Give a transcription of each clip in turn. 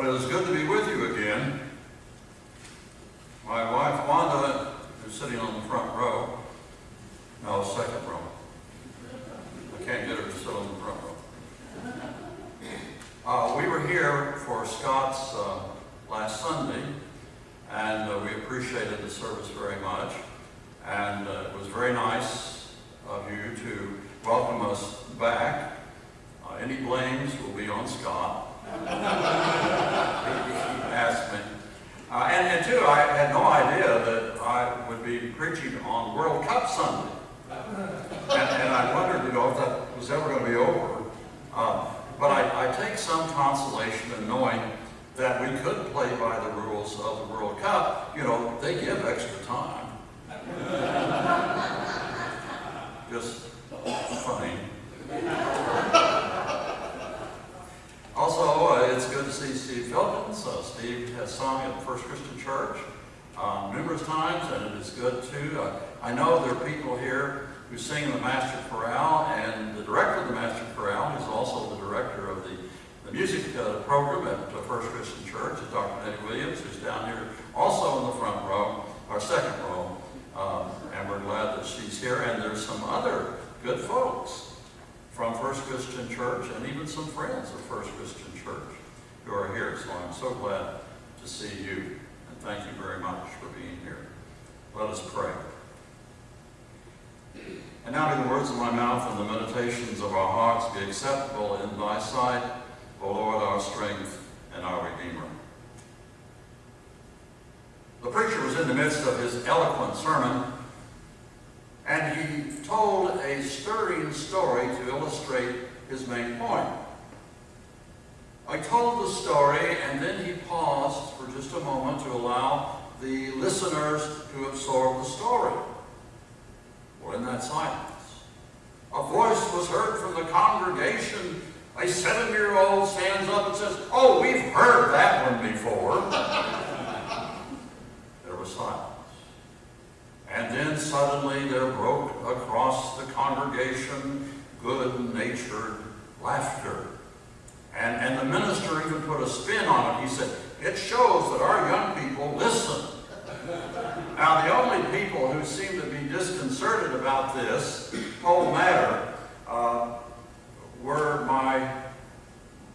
But it is good to be with you again. My wife Wanda is sitting on the front row. No, second row. I can't get her to sit on the front row. We were here for Scott's last Sunday, and we appreciated the service very much. And it was very nice of you to welcome us back. Any blames will be on Scott. He asked me. And two, I had no idea that I would be preaching on World Cup Sunday. And I wondered, if that was ever going to be over. But I take some consolation in knowing that we could play by the rules of the World Cup. They give extra time. Just funny. Also, it's good to see Steve Philkins. Steve has sung at First Christian Church numerous times, and it is good too. I know there are people here who sing in the Master Chorale, and the director of the Master Chorale is also the director of the music program at First Christian Church, is Dr. Nettie Williams, who's down here also in the front row, or second row, and we're glad that she's here. And there's some other good folks from First Christian Church, and even some friends of First Christian Church who are here. So I'm so glad to see you, and thank you very much for being here. Let us pray. And now may the words of my mouth and the meditations of our hearts be acceptable in thy sight, O Lord, our strength and our Redeemer. The preacher was in the midst of his eloquent sermon, and he told a stirring story to illustrate his main point. I told the story, and then he paused for just a moment to allow the listeners to absorb the story. Well, in that silence, a voice was heard from the congregation. A 7-year-old stands up and says, "Oh, we've heard that one before." There was silence. And then suddenly there broke across the congregation good-natured laughter. And the minister even put a spin on it. He said, "It shows that our young people listen." Now, the only people who seemed to be disconcerted about this whole matter were my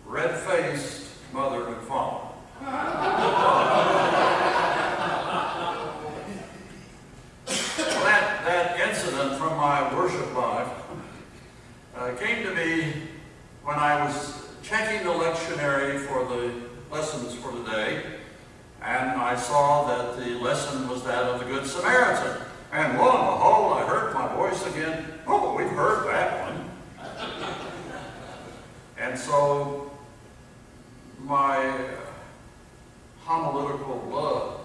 red-faced mother and father. That incident from my worship life came to me when I was checking the lectionary for the lessons for the day, and I saw that the lesson was that of the Good Samaritan. And lo and behold, I heard my voice again. "Oh, we've heard that one." And so my homiletical blood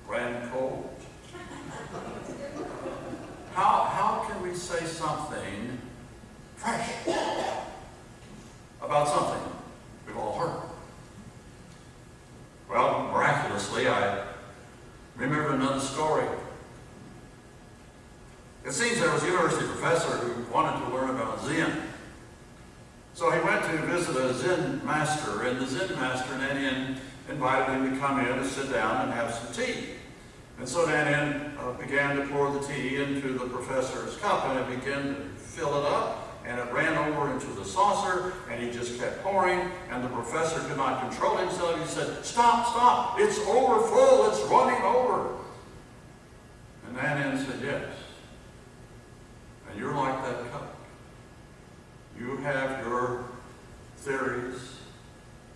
ran cold. How can we say something fresh about something we've all heard? Well, miraculously, I remembered another story. It seems there was a university professor who wanted to learn about Zen. So he went to visit a Zen master, and the Zen master invited him to come in and sit down and have some tea. And so Nan began to pour the tea into the professor's cup, and it began to fill it up, and it ran over into the saucer, and he just kept pouring, and the professor could not control himself. He said, "Stop, stop, it's overfull, it's running over." And Nan said, "Yes, and you're like that cup. You have your theories,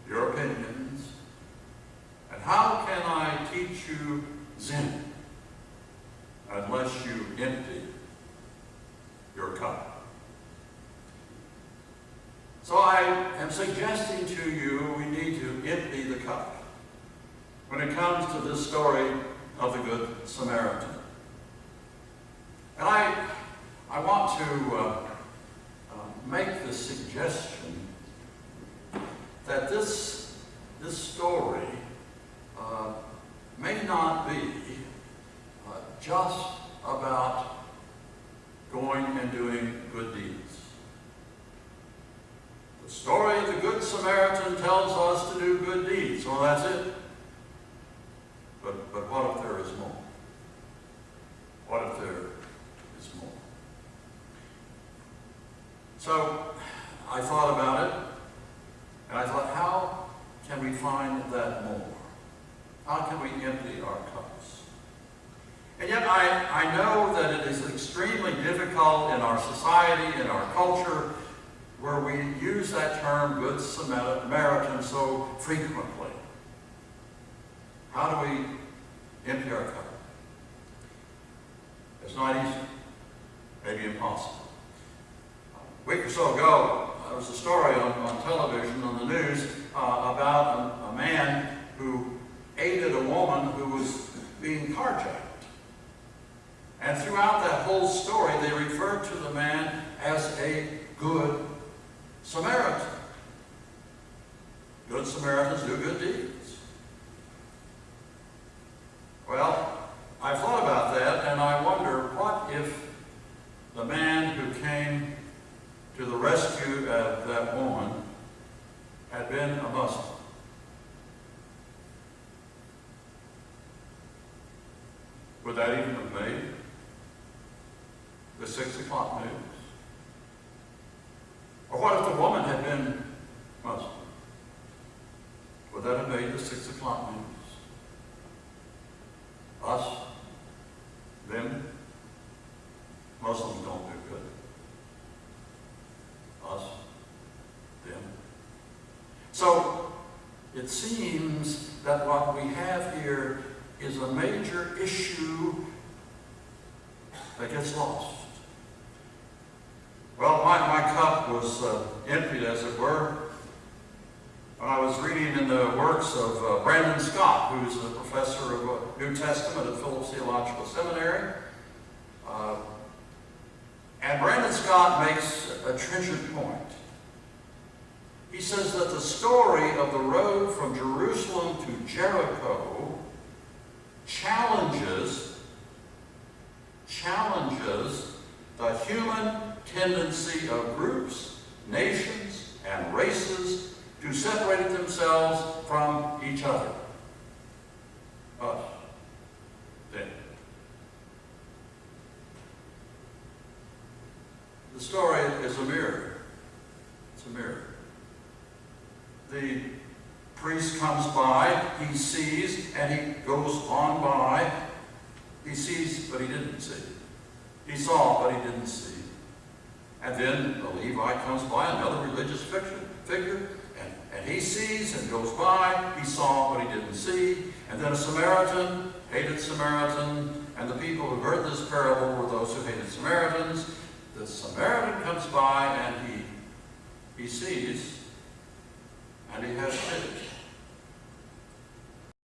your opinions, and how can I teach you Zen unless you empty your cup?" So I am suggesting to you we need to empty the cup when it comes to this story of the Good Samaritan. And I want to make the suggestion that this story may not be just about going and doing good deeds. The story of the Good Samaritan tells us to do good deeds. Well, that's it. But what if there is more? What if there is more? So I thought about it, and I thought, how can we find that more? How can we empty our cups? And yet I know that it is extremely difficult in our society, in our culture, where we use that term, Good Samaritan, so frequently. How do we empty our cup? It's not easy, maybe impossible. A week or so ago, there was a story on television, on the news, about a man who aided a woman who was being carjacked. And throughout that whole story, they referred to the man as a good Samaritan. Good Samaritans do good deeds. Well, I thought about that, and I wonder, what if the man who came to the rescue of that woman had been a Muslim? Would that even have made the 6 o'clock news? Or what if the woman had been Muslim? Would that have made the 6 o'clock news? Us? Them? Muslims don't do good. Us? Them? So, it seems that what we have here is a major issue that gets lost. Well, my cup was emptied, as it were, when I was reading in the works of Brandon Scott, who's a professor of New Testament at Phillips Theological Seminary. And Brandon Scott makes a trenchant point. He says that the story of the road from Jerusalem to Jericho challenges the human tendency of groups, nations, and races to separate themselves from each other. Us. Them. The story is a mirror. It's a mirror. The priest comes by, he sees, and he goes on by. He sees, but he didn't see. He saw, but he didn't see. And then the Levite comes by, another religious figure, and he sees and goes by. He saw, but he didn't see. And then a Samaritan, hated Samaritan, and the people who heard this parable were those who hated Samaritans. The Samaritan comes by, and he sees, and he has pity.